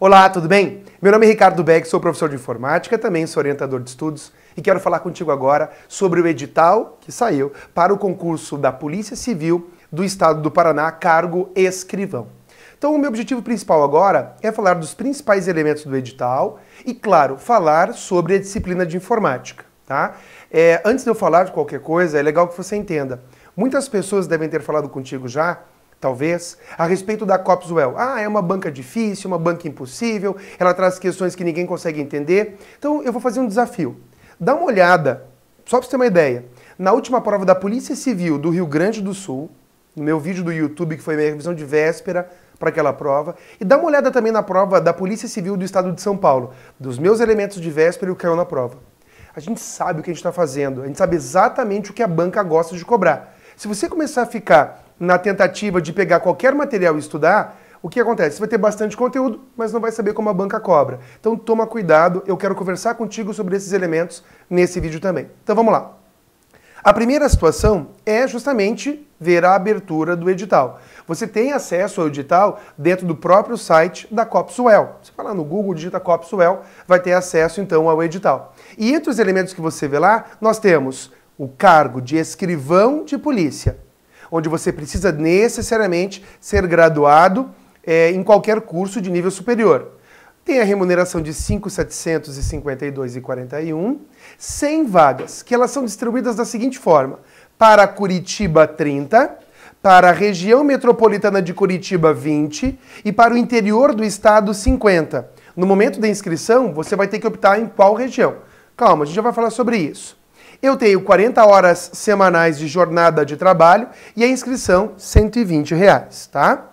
Olá, tudo bem? Meu nome é Ricardo Beck, sou professor de informática, também sou orientador de estudos e quero falar contigo agora sobre o edital que saiu para o concurso da Polícia Civil do Estado do Paraná, cargo escrivão. Então o meu objetivo principal agora é falar dos principais elementos do edital e, claro, falar sobre a disciplina de informática, tá? Antes de eu falar de qualquer coisa, é legal que você entenda. Muitas pessoas devem ter falado contigo já, talvez, a respeito da Copswell. É uma banca difícil, uma banca impossível, ela traz questões que ninguém consegue entender. Então eu vou fazer um desafio. Dá uma olhada, só para você ter uma ideia, na última prova da Polícia Civil do Rio Grande do Sul, no meu vídeo do YouTube, que foi minha revisão de véspera para aquela prova, e dá uma olhada também na prova da Polícia Civil do Estado de São Paulo, dos meus elementos de véspera e o que caiu na prova. A gente sabe o que a gente está fazendo, a gente sabe exatamente o que a banca gosta de cobrar. Se você começar a ficar na tentativa de pegar qualquer material e estudar, o que acontece? Você vai ter bastante conteúdo, mas não vai saber como a banca cobra. Então toma cuidado, eu quero conversar contigo sobre esses elementos nesse vídeo também. Então vamos lá. A primeira situação é justamente ver a abertura do edital. Você tem acesso ao edital dentro do próprio site da Copswell. Você vai lá no Google, digita Copswell, vai ter acesso então ao edital. E entre os elementos que você vê lá, nós temos o cargo de escrivão de polícia, onde você precisa necessariamente ser graduado em qualquer curso de nível superior. Tem a remuneração de R$ 5.752,41, 100 vagas, que elas são distribuídas da seguinte forma: para Curitiba 30, para a região metropolitana de Curitiba 20 e para o interior do estado 50. No momento da inscrição, você vai ter que optar em qual região. Calma, a gente já vai falar sobre isso. Eu tenho 40 horas semanais de jornada de trabalho e a inscrição R$ 120, tá?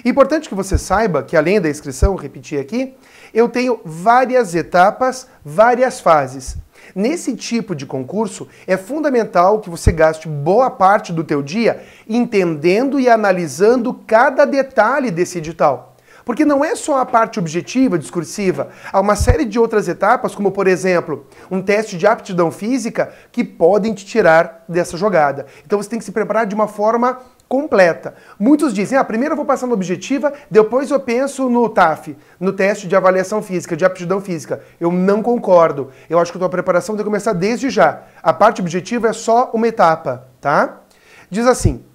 Importante que você saiba que, além da inscrição, repetir aqui, eu tenho várias etapas, várias fases. Nesse tipo de concurso, é fundamental que você gaste boa parte do teu dia entendendo e analisando cada detalhe desse edital. Porque não é só a parte objetiva, discursiva, há uma série de outras etapas, como, por exemplo, um teste de aptidão física, que podem te tirar dessa jogada. Então você tem que se preparar de uma forma completa. Muitos dizem, primeiro eu vou passar no objetiva, depois eu penso no TAF, no teste de avaliação física, de aptidão física. Eu não concordo. Eu acho que a tua preparação tem que começar desde já. A parte objetiva é só uma etapa, tá? Diz assim,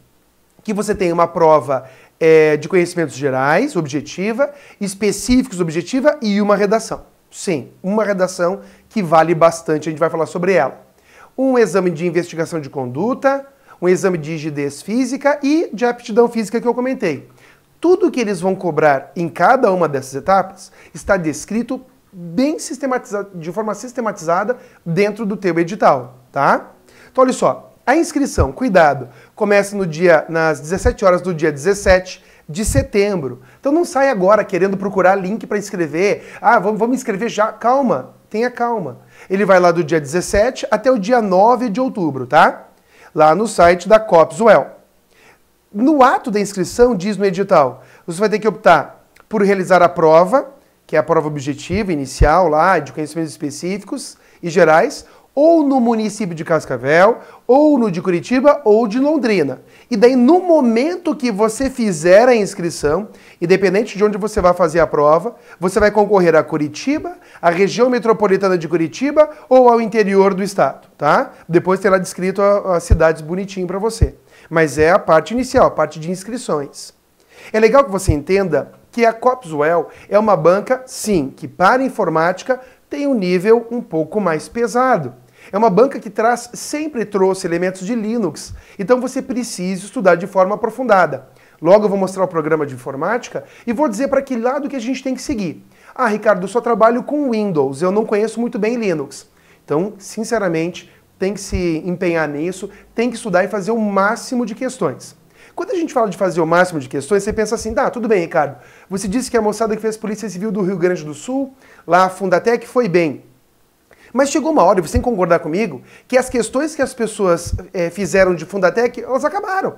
que você tem uma prova de conhecimentos gerais, objetiva, específicos, objetiva, e uma redação. Sim, uma redação que vale bastante, a gente vai falar sobre ela. Um exame de investigação de conduta, um exame de rigidez física e de aptidão física que eu comentei. Tudo que eles vão cobrar em cada uma dessas etapas está descrito bem sistematizado, de forma sistematizada dentro do teu edital, tá? Então olha só. A inscrição, cuidado, começa nas 17 horas do dia 17 de setembro. Então não sai agora querendo procurar link para inscrever. Vamos inscrever já. Calma, tenha calma. Ele vai lá do dia 17 até o dia 9 de outubro, tá? Lá no site da Copswell. No ato da inscrição, diz no edital, você vai ter que optar por realizar a prova, que é a prova objetiva, inicial, lá, de conhecimentos específicos e gerais, ou no município de Cascavel, ou no de Curitiba, ou de Londrina. E daí, no momento que você fizer a inscrição, independente de onde você vai fazer a prova, você vai concorrer a Curitiba, a região metropolitana de Curitiba, ou ao interior do estado, tá? Depois terá descrito as cidades bonitinho para você. Mas é a parte inicial, a parte de inscrições. É legal que você entenda que a Copswell é uma banca, sim, que para informática tem um nível um pouco mais pesado. É uma banca que sempre trouxe elementos de Linux, então você precisa estudar de forma aprofundada. Logo eu vou mostrar o programa de informática e vou dizer para que lado que a gente tem que seguir. Ricardo, eu só trabalho com Windows, eu não conheço muito bem Linux. Então, sinceramente, tem que se empenhar nisso, tem que estudar e fazer o máximo de questões. Quando a gente fala de fazer o máximo de questões, você pensa assim, tudo bem, Ricardo, você disse que a moçada que fez Polícia Civil do Rio Grande do Sul, lá a Fundatec, foi bem. Mas chegou uma hora, e você tem que concordar comigo, que as questões que as pessoas fizeram de Fundatec, elas acabaram.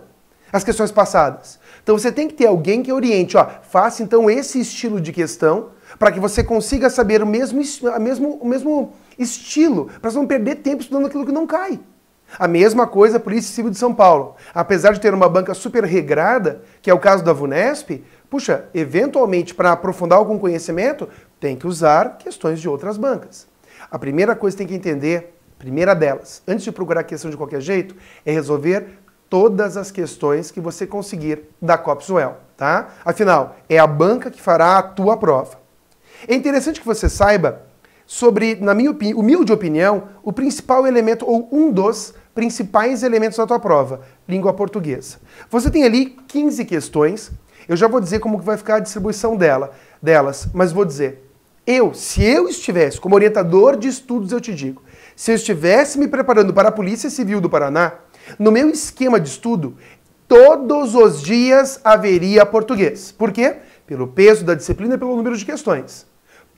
As questões passadas. Então você tem que ter alguém que oriente, faça então esse estilo de questão, para que você consiga saber o mesmo estilo, para você não perder tempo estudando aquilo que não cai. A mesma coisa a Polícia Civil de São Paulo. Apesar de ter uma banca super regrada, que é o caso da VUNESP, Puxa, eventualmente, para aprofundar algum conhecimento, tem que usar questões de outras bancas. A primeira coisa que tem que entender, primeira delas, antes de procurar a questão de qualquer jeito, é resolver todas as questões que você conseguir da Copswell, tá? Afinal, é a banca que fará a tua prova. É interessante que você saiba sobre, na minha humilde opinião, o principal elemento, ou um dos principais elementos da tua prova, língua portuguesa. Você tem ali 15 questões, eu já vou dizer como que vai ficar a distribuição delas, mas vou dizer, se eu estivesse, como orientador de estudos, eu te digo, se eu estivesse me preparando para a Polícia Civil do Paraná, no meu esquema de estudo, todos os dias haveria português. Por quê? Pelo peso da disciplina e pelo número de questões.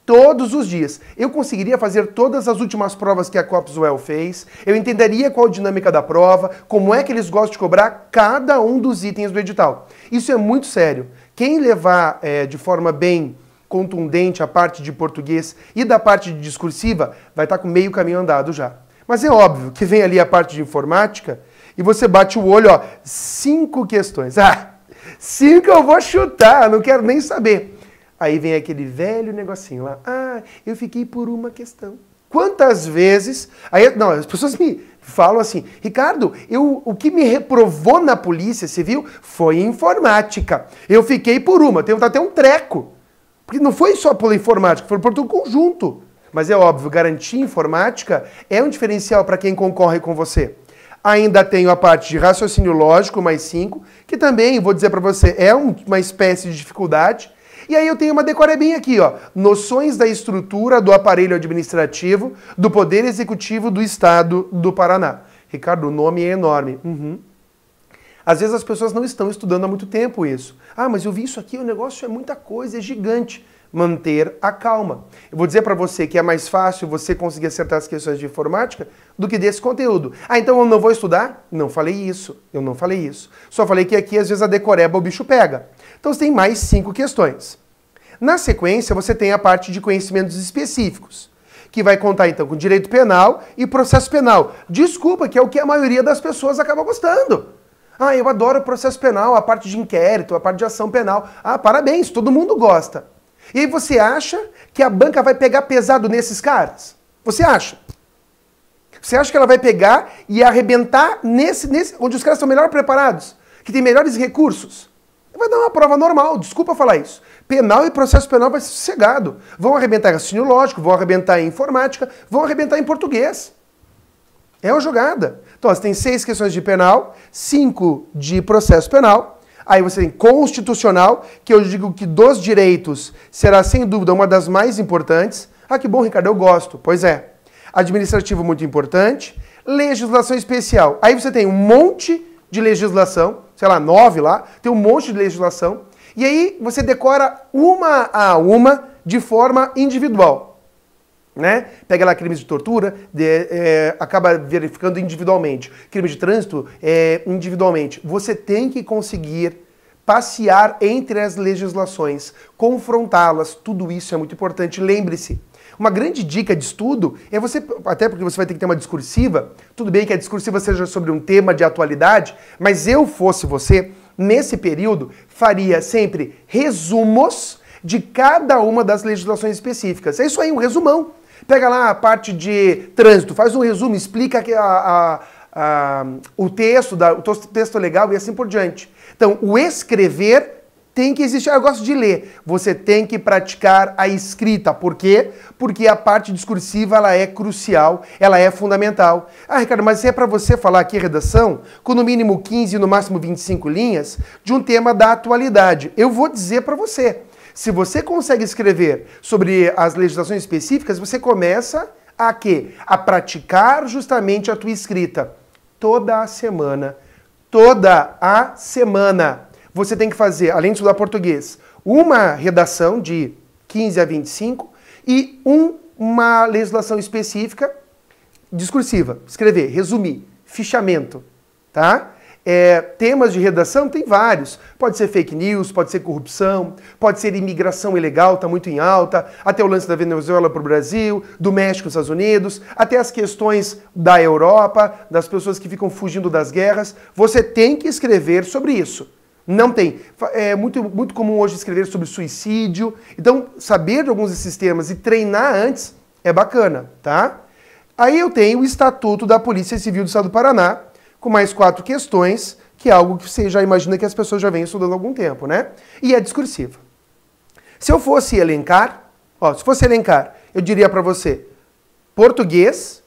Todos os dias. Eu conseguiria fazer todas as últimas provas que a Copswell fez, eu entenderia qual a dinâmica da prova, como é que eles gostam de cobrar cada um dos itens do edital. Isso é muito sério. Quem levar de forma bem contundente a parte de português e da parte de discursiva, vai estar com meio caminho andado já. Mas é óbvio que vem ali a parte de informática e você bate o olho, ó, 5 questões. 5 eu vou chutar, não quero nem saber. Aí vem aquele velho negocinho lá. Eu fiquei por uma questão. Quantas vezes... as pessoas me falam assim, Ricardo, o que me reprovou na Polícia Civil foi informática. Eu fiquei por uma, tenho até um treco. Porque não foi só pela informática, foi por todo o conjunto. Mas é óbvio, garantir informática é um diferencial para quem concorre com você. Ainda tenho a parte de raciocínio lógico, mais 5, que também, vou dizer para você, é uma espécie de dificuldade. E aí eu tenho uma decorebinha aqui, ó. Noções da estrutura do aparelho administrativo do Poder Executivo do Estado do Paraná. Ricardo, o nome é enorme. Às vezes as pessoas não estão estudando há muito tempo isso. Mas eu vi isso aqui, o negócio é muita coisa, é gigante. Manter a calma. Eu vou dizer para você que é mais fácil você conseguir acertar as questões de informática do que desse conteúdo. Então eu não vou estudar? Não falei isso. Eu não falei isso. Só falei que aqui às vezes a decoreba o bicho pega. Então você tem mais 5 questões. Na sequência você tem a parte de conhecimentos específicos, que vai contar então com direito penal e processo penal. Desculpa, que é o que a maioria das pessoas acaba gostando. Eu adoro o processo penal, a parte de inquérito, a parte de ação penal. Parabéns, todo mundo gosta. E aí você acha que a banca vai pegar pesado nesses caras? Você acha? Você acha que ela vai pegar e arrebentar nesse onde os caras estão melhor preparados, que tem melhores recursos? Vai dar uma prova normal, desculpa falar isso. Penal e processo penal vai ser sossegado. Vão arrebentar em raciocínio lógico, vão arrebentar em informática, vão arrebentar em português. É uma jogada. Então, você tem 6 questões de penal, 5 de processo penal. Aí você tem constitucional, que eu digo que dos direitos será sem dúvida uma das mais importantes. Que bom, Ricardo, eu gosto. Pois é. Administrativo muito importante. Legislação especial. Aí você tem um monte de legislação, sei lá, 9 lá, tem um monte de legislação. E aí você decora uma a uma de forma individual. Né? Pega lá crimes de tortura, acaba verificando individualmente. Crime de trânsito, individualmente. Você tem que conseguir passear entre as legislações, confrontá-las, tudo isso é muito importante. Lembre-se, uma grande dica de estudo é você, até porque você vai ter que ter uma discursiva, tudo bem que a discursiva seja sobre um tema de atualidade, mas eu fosse você, nesse período, faria sempre resumos de cada uma das legislações específicas. É isso aí, um resumão. Pega lá a parte de trânsito, faz um resumo, explica o texto legal e assim por diante. Então, o escrever tem que existir. Eu gosto de ler. Você tem que praticar a escrita. Por quê? Porque a parte discursiva ela é crucial, ela é fundamental. Ricardo, mas se é para você falar aqui redação, com no mínimo 15 e no máximo 25 linhas, de um tema da atualidade. Eu vou dizer para você. Se você consegue escrever sobre as legislações específicas, você começa a quê? A praticar justamente a tua escrita. Toda a semana. Você tem que fazer, além de estudar português, uma redação de 15 a 25 e uma legislação específica discursiva. Escrever, resumir, fichamento, tá? Temas de redação tem vários. Pode ser fake news, pode ser corrupção, pode ser imigração ilegal, está muito em alta, até o lance da Venezuela para o Brasil, do México para os Estados Unidos, até as questões da Europa, das pessoas que ficam fugindo das guerras. Você tem que escrever sobre isso. Não tem. É muito comum hoje escrever sobre suicídio. Então, saber de alguns desses temas e treinar antes é bacana, tá? Aí eu tenho o Estatuto da Polícia Civil do Estado do Paraná, com mais 4 questões, que é algo que você já imagina que as pessoas já vêm estudando há algum tempo, né? E é discursiva. Se eu fosse elencar, eu diria para você, português,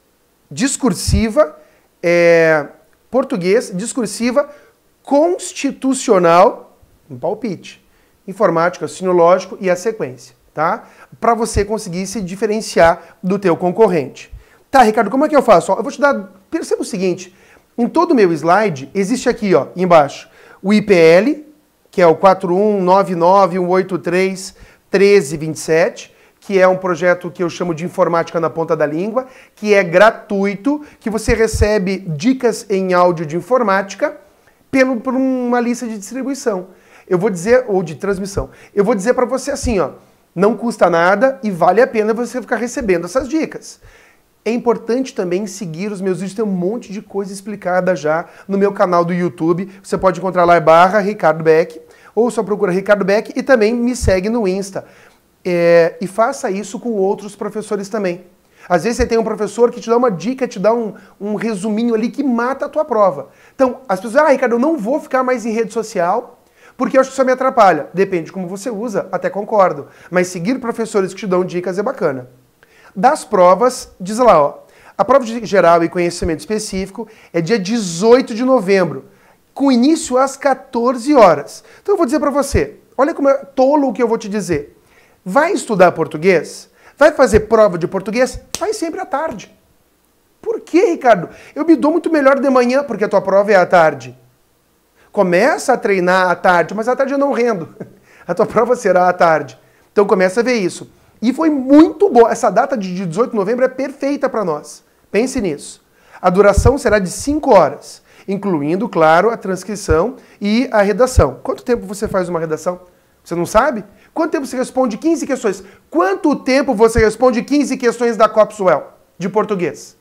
discursiva, constitucional, um palpite, informática, sinológico e a sequência, tá? Para você conseguir se diferenciar do teu concorrente. Tá, Ricardo, como é que eu faço? Eu vou te dar, perceba o seguinte, em todo o meu slide, existe aqui, ó, embaixo, o IPL, que é o 41991831327, que é um projeto que eu chamo de informática na ponta da língua, que é gratuito, que você recebe dicas em áudio de informática por uma lista de distribuição. Eu vou dizer, ou de transmissão. Eu vou dizer para você assim, ó, não custa nada e vale a pena você ficar recebendo essas dicas. É importante também seguir os meus vídeos, tem um monte de coisa explicada já no meu canal do YouTube. Você pode encontrar lá /Ricardo Beck, ou só procura Ricardo Beck e também me segue no Insta. E faça isso com outros professores também. Às vezes você tem um professor que te dá uma dica, te dá um resuminho ali que mata a tua prova. Então, as pessoas, Ricardo, eu não vou ficar mais em rede social porque eu acho que isso me atrapalha. Depende de como você usa, até concordo. Mas seguir professores que te dão dicas é bacana. Das provas, diz lá, ó, a prova de geral e conhecimento específico é dia 18 de novembro, com início às 14 horas. Então eu vou dizer para você, olha como é tolo o que eu vou te dizer. Vai estudar português? Vai fazer prova de português? Faz sempre à tarde. Por quê, Ricardo? Eu me dou muito melhor de manhã, porque a tua prova é à tarde. Começa a treinar à tarde, mas à tarde eu não rendo. A tua prova será à tarde. Então começa a ver isso. E foi muito boa. Essa data de 18 de novembro é perfeita para nós. Pense nisso. A duração será de 5 horas, incluindo, claro, a transcrição e a redação. Quanto tempo você faz uma redação? Você não sabe? Quanto tempo você responde 15 questões? Quanto tempo você responde 15 questões da Copswell de português?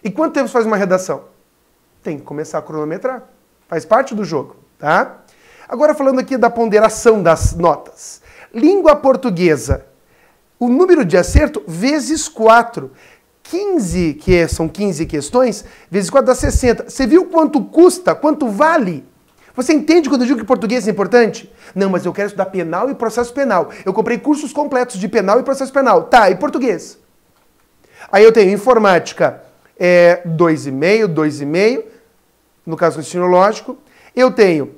E quanto tempo você faz uma redação? Tem que começar a cronometrar. Faz parte do jogo, tá? Agora falando aqui da ponderação das notas. Língua portuguesa. O número de acerto vezes 4. 15, que são 15 questões, vezes 4 dá 60. Você viu quanto custa? Quanto vale? Você entende quando eu digo que português é importante? Não, mas eu quero estudar penal e processo penal. Eu comprei cursos completos de penal e processo penal. Tá, e português? Aí eu tenho informática 2,5, 2,5, no caso sinológico. Eu tenho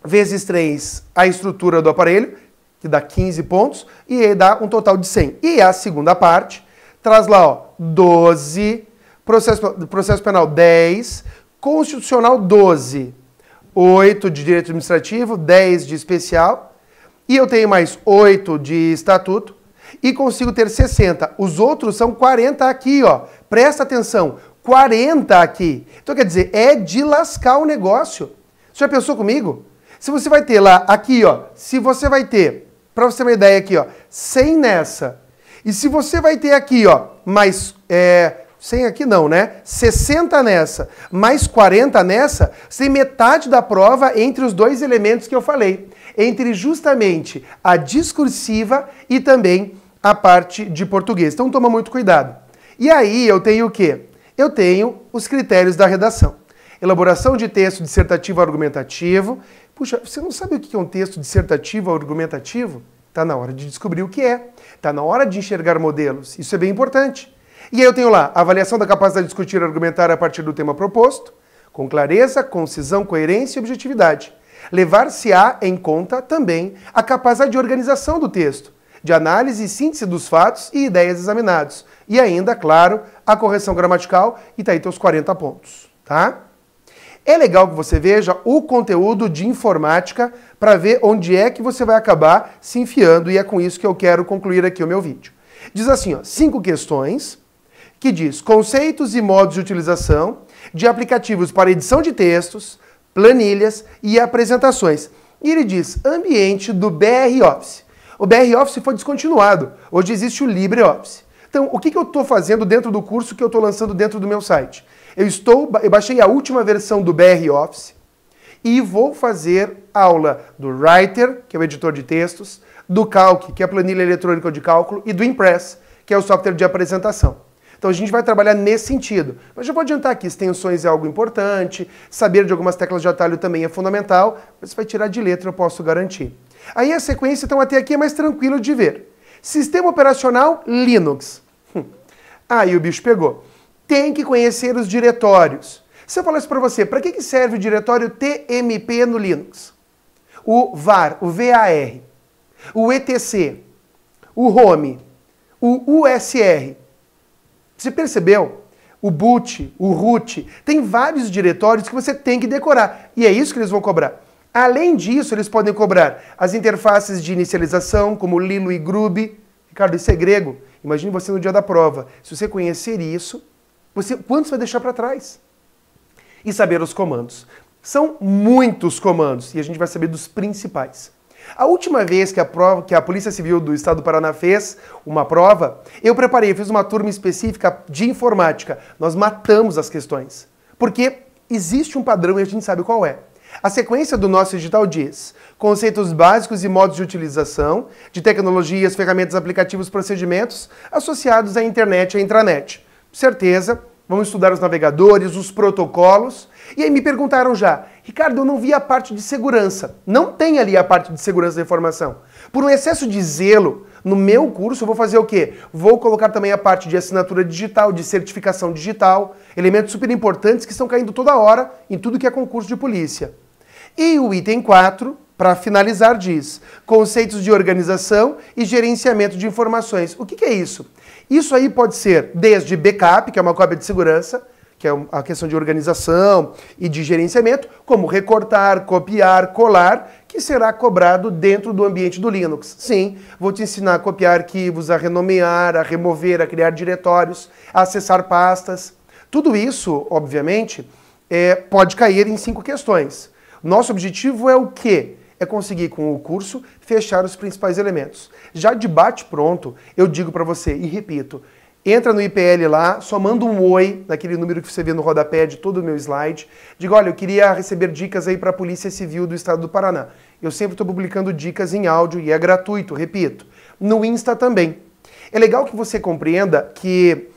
vezes 3 a estrutura do aparelho, que dá 15 pontos, e aí dá um total de 100. E a segunda parte traz lá, ó, 12, processo penal 10, constitucional 12, 8 de direito administrativo, 10 de especial, e eu tenho mais 8 de estatuto, e consigo ter 60. Os outros são 40 aqui, ó. Presta atenção, 40 aqui. Então quer dizer, é de lascar o negócio. Você já pensou comigo? Se você vai ter lá, aqui, ó, se você vai ter, para você ter uma ideia aqui, ó, 100 nessa. E se você vai ter aqui, ó, mais, 100 aqui não, né? 60 nessa, mais 40 nessa, você tem metade da prova entre os dois elementos que eu falei. Entre justamente a discursiva e também a parte de português. Então toma muito cuidado. E aí eu tenho o quê? Eu tenho os critérios da redação. Elaboração de texto dissertativo argumentativo. Puxa, você não sabe o que é um texto dissertativo argumentativo? Está na hora de descobrir o que é. Está na hora de enxergar modelos. Isso é bem importante. E aí eu tenho lá, avaliação da capacidade de discutir e argumentar a partir do tema proposto, com clareza, concisão, coerência e objetividade. Levar-se-á em conta também a capacidade de organização do texto, de análise e síntese dos fatos e ideias examinados. E ainda, claro, a correção gramatical, e tá aí teus 40 pontos, tá? É legal que você veja o conteúdo de informática para ver onde é que você vai acabar se enfiando, e é com isso que eu quero concluir aqui o meu vídeo. Diz assim, ó, 5 questões, que diz conceitos e modos de utilização de aplicativos para edição de textos, planilhas e apresentações. E ele diz ambiente do BR Office. O BR Office foi descontinuado. Hoje existe o LibreOffice. Então, o que eu estou fazendo dentro do curso que eu estou lançando dentro do meu site? Eu baixei a última versão do BR Office e vou fazer aula do Writer, que é o editor de textos, do Calc, que é a planilha eletrônica de cálculo, e do Impress, que é o software de apresentação. Então a gente vai trabalhar nesse sentido. Mas já vou adiantar aqui, extensões é algo importante, saber de algumas teclas de atalho também é fundamental, mas você vai tirar de letra, eu posso garantir. Aí a sequência, então, até aqui é mais tranquilo de ver. Sistema operacional Linux. Aí o bicho pegou. Tem que conhecer os diretórios. Se eu falasse para você, para que serve o diretório TMP no Linux? O var, o var, o etc, o home, o usr. Você percebeu? O boot, o root, tem vários diretórios que você tem que decorar. E é isso que eles vão cobrar. Além disso, eles podem cobrar as interfaces de inicialização, como Lilo e Grub. Ricardo, isso é grego. Imagine você no dia da prova. Se você conhecer isso, quantos vai deixar para trás? E saber os comandos. São muitos comandos e a gente vai saber dos principais. A última vez que a Polícia Civil do Estado do Paraná fez uma prova, eu fiz uma turma específica de informática. Nós matamos as questões. Porque existe um padrão e a gente sabe qual é. A sequência do nosso edital diz: conceitos básicos e modos de utilização de tecnologias, ferramentas, aplicativos, procedimentos associados à internet e à intranet. Certeza, vamos estudar os navegadores, os protocolos. E aí me perguntaram já, Ricardo, eu não vi a parte de segurança. Não tem ali a parte de segurança da informação. Por um excesso de zelo, no meu curso eu vou fazer o quê? Vou colocar também a parte de assinatura digital, de certificação digital, elementos super importantes que estão caindo toda hora em tudo que é concurso de polícia. E o item 4, para finalizar, diz: conceitos de organização e gerenciamento de informações. O que é isso? Isso aí pode ser desde backup, que é uma cópia de segurança, que é a questão de organização e de gerenciamento, como recortar, copiar, colar, que será cobrado dentro do ambiente do Linux. Sim, vou te ensinar a copiar arquivos, a renomear, a remover, a criar diretórios, a acessar pastas. Tudo isso, obviamente, pode cair em 5 questões. Nosso objetivo é o quê? É conseguir, com o curso, fechar os principais elementos. Já de bate-pronto, eu digo para você, e repito, entra no IPL lá, só manda um oi, naquele número que você vê no rodapé de todo o meu slide. Diga, olha, eu queria receber dicas aí para a Polícia Civil do Estado do Paraná. Eu sempre estou publicando dicas em áudio e é gratuito, repito. No Insta também. É legal que você compreenda que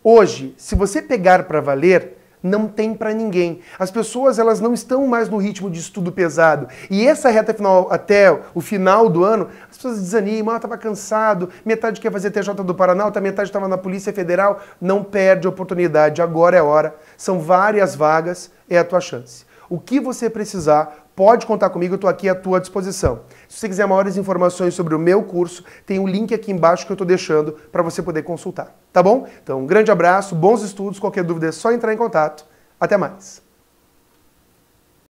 hoje, se você pegar para valer, não tem para ninguém. As pessoas, elas não estão mais no ritmo de estudo pesado. E essa reta final, até o final do ano, as pessoas desanimam, estava cansado, metade quer fazer TJ do Paraná, outra metade estava na Polícia Federal. Não perde a oportunidade, agora é a hora. São várias vagas, é a tua chance. O que você precisar, pode contar comigo, eu estou aqui à tua disposição. Se você quiser maiores informações sobre o meu curso, tem um link aqui embaixo que eu estou deixando para você poder consultar, tá bom? Então, um grande abraço, bons estudos, qualquer dúvida é só entrar em contato. Até mais!